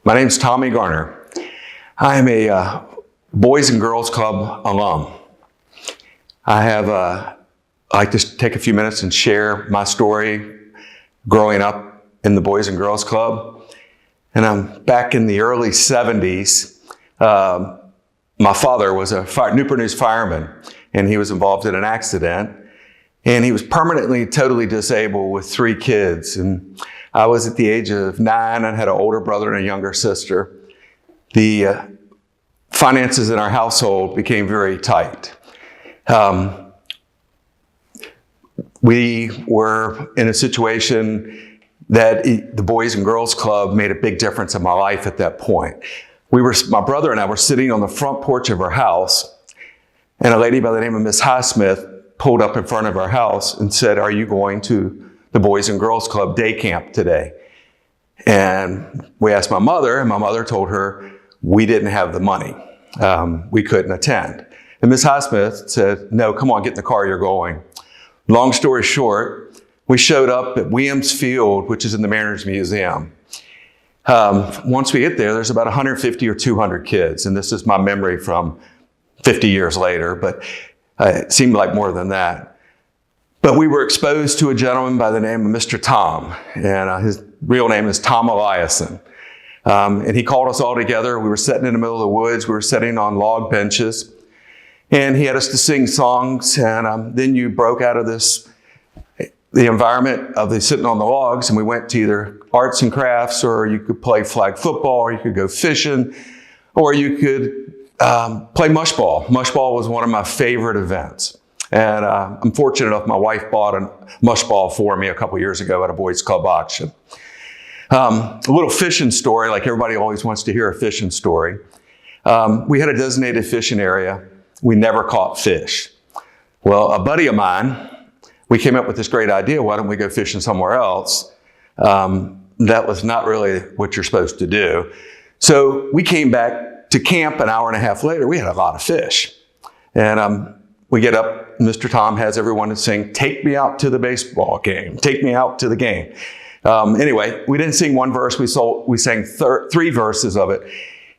My name's Tommy Garner. I am a Boys and Girls Club alum. I'd like to take a few minutes and share my story growing up in the Boys and Girls Club. And I'm back in the early 70s. My father was a Newport News fireman, and he was involved in an accident. And he was permanently, totally disabled with 3 kids. And I was at the age of 9 and had an older brother and a younger sister. The finances in our household became very tight. We were in a situation that the Boys and Girls Club made a big difference in my life at that point. My brother and I were sitting on the front porch of our house, and a lady by the name of Miss Highsmith pulled up in front of our house and said, "Are you going to the Boys and Girls Club day camp today?" And we asked my mother, and my mother told her we didn't have the money. We couldn't attend. And Miss Highsmith said, "No, come on, get in the car, you're going." Long story short, we showed up at Williams Field, which is in the Mariners Museum. Once we get there, there's about 150 or 200 kids. And this is my memory from 50 years later, but it seemed like more than that. But we were exposed to a gentleman by the name of Mr. Tom, and his real name is Tom Eliason. And he called us all together. We were sitting in the middle of the woods. We were sitting on log benches, and he had us to sing songs. And then you broke out of the environment of the sitting on the logs, and we went to either arts and crafts, or you could play flag football, or you could go fishing, or you could play mush ball. Mush ball was one of my favorite events. And I'm fortunate enough, my wife bought a mush ball for me a couple years ago at a boys club auction. A little fishing story, like everybody always wants to hear a fishing story. We had a designated fishing area. We never caught fish. Well, a buddy of mine, we came up with this great idea, why don't we go fishing somewhere else? That was not really what you're supposed to do. So we came back to camp an hour and a half later. We had a lot of fish. And we get up, Mr. Tom has everyone to sing, "Take me out to the baseball game, take me out to the game." Anyway, we didn't sing one verse, we sang 3 verses of it.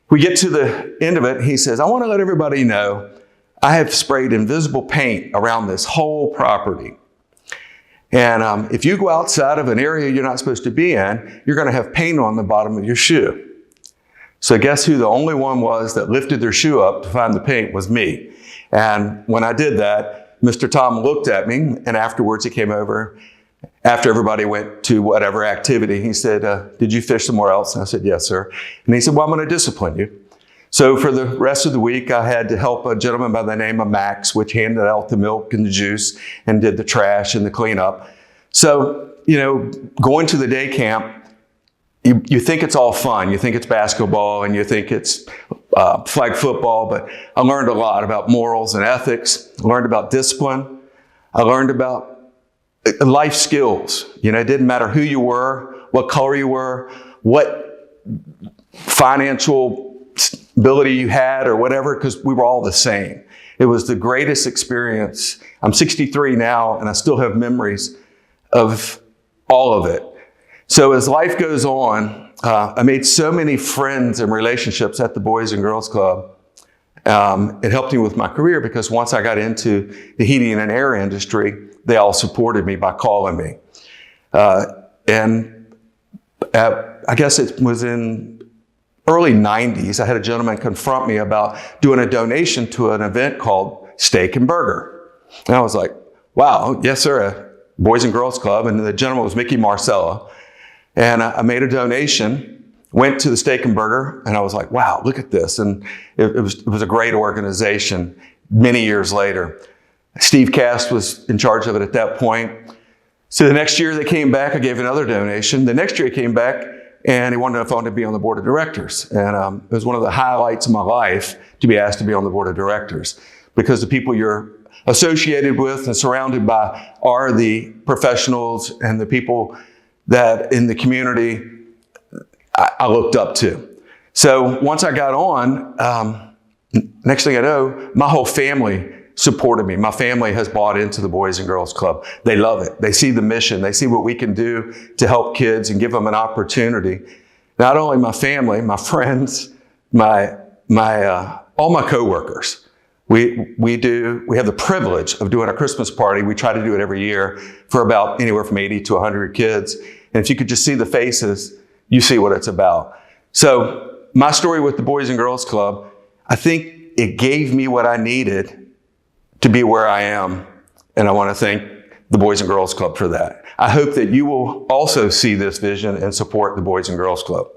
We get to the end of it, he says, "I want to let everybody know I have sprayed invisible paint around this whole property. And if you go outside of an area you're not supposed to be in, you're going to have paint on the bottom of your shoe." So guess who the only one was that lifted their shoe up to find the paint was me. And when I did that, Mr. Tom looked at me, and afterwards he came over. After everybody went to whatever activity, he said, "Did you fish somewhere else?" And I said, "Yes, sir." And he said, "Well, I'm going to discipline you." So for the rest of the week, I had to help a gentleman by the name of Max, which handed out the milk and the juice and did the trash and the cleanup. So, going to the day camp, you think it's all fun. You think it's basketball and you think it's flag football, but I learned a lot about morals and ethics. I learned about discipline. I learned about life skills. It didn't matter who you were, what color you were, what financial ability you had or whatever, because we were all the same. It was the greatest experience. I'm 63 now, and I still have memories of all of it. So as life goes on, I made so many friends and relationships at the Boys and Girls Club. It helped me with my career because once I got into the heating and air industry, they all supported me by calling me. I guess it was in early 90s, I had a gentleman confront me about doing a donation to an event called Steak and Burger. And I was like, wow, yes, sir, a Boys and Girls Club. And the gentleman was Mickey Marcella. And I made a donation, went to the Steak and Burger, and I was like, wow, look at this. And it was a great organization many years later. Steve Cast was in charge of it at that point. So the next year they came back, I gave another donation. The next year he came back and he wanted to know if I wanted to be on the board of directors. And it was one of the highlights of my life to be asked to be on the board of directors, because the people you're associated with and surrounded by are the professionals and the people that in the community I looked up to. So once I got on, next thing I know, my whole family supported me. My family has bought into the Boys and Girls Club. They love it. They see the mission. They see what we can do to help kids and give them an opportunity. not only my family, my friends, all my coworkers. We have the privilege of doing a Christmas party. We try to do it every year for about anywhere from 80 to 100 kids. And if you could just see the faces, you see what it's about. So my story with the Boys and Girls Club, I think it gave me what I needed to be where I am. And I want to thank the Boys and Girls Club for that. I hope that you will also see this vision and support the Boys and Girls Club.